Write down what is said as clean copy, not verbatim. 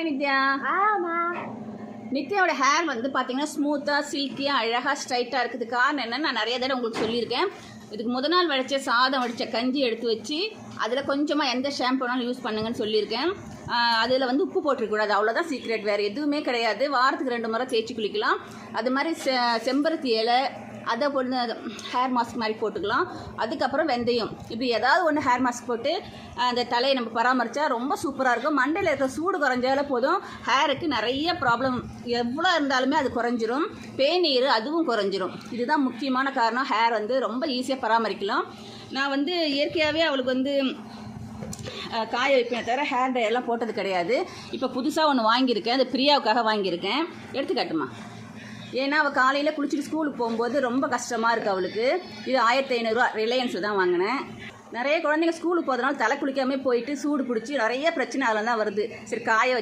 Hi Nithya. நித்யாவோட hair வந்து பார்த்தீங்கன்னா ஸ்மூத்தாக சில்கியாக அழகாக ஸ்ட்ரைட்டாக இருக்குது. காரணம் என்னென்னு நான் நிறைய தடவை உங்களுக்கு சொல்லியிருக்கேன். இதுக்கு முதல் நாள் வடித்த சாதம் வடித்த கஞ்சி எடுத்து வச்சு அதில் கொஞ்சமாக எந்த ஷாம்பு வேணாலும் யூஸ் பண்ணுங்கன்னு சொல்லியிருக்கேன். அதில் வந்து உப்பு போட்டுருக்கூடாது, அவ்வளோதான் சீக்ரெட், வேறு எதுவுமே கிடையாது. வாரத்துக்கு 2 முறை தேய்ச்சி குளிக்கலாம். அது மாதிரி செம்பருத்தி இலை அதை போட்டு ஹேர் மாஸ்க் மாதிரி போட்டுக்கலாம். அதுக்கப்புறம் வெந்தயம், இப்படி ஏதாவது ஒன்று ஹேர் மாஸ்க் போட்டு அந்த தலையை நம்ம பராமரித்தா ரொம்ப சூப்பராக இருக்கும். மண்டையில் இருக்கிற சூடு குறைஞ்சாலே போதும், ஹேருக்கு நிறைய ப்ராப்ளம் எவ்வளோ இருந்தாலுமே அது குறைஞ்சிரும். பேநீர் அதுவும் குறைஞ்சிரும். இதுதான் முக்கியமான காரணம். ஹேர் வந்து ரொம்ப ஈஸியாக பராமரிக்கலாம். நான் வந்து இயற்கையாகவே அவளுக்கு வந்து காய வைப்பேன் தவிர ஹேர் டை எல்லாம் போட்டது கிடையாது. இப்போ புதுசாக ஒன்று வாங்கியிருக்கேன், அது பிரியாவுக்காக வாங்கியிருக்கேன். எடுத்துக்காட்டுமா. ஏன்னா அவள் காலையில் குளிச்சுட்டு ஸ்கூலுக்கு போகும்போது ரொம்ப கஷ்டமாக இருக்குது அவளுக்கு. இது 1500 ரூபா, ரிலையன்ஸில் தான் வாங்கினேன். நிறைய குழந்தைங்க ஸ்கூலுக்கு போகிறதுனால தலை குளிக்காமல் போயிட்டு சூடு பிடிச்சி நிறைய பிரச்சனை அதில் தான் வருது. சரி காய வச்சு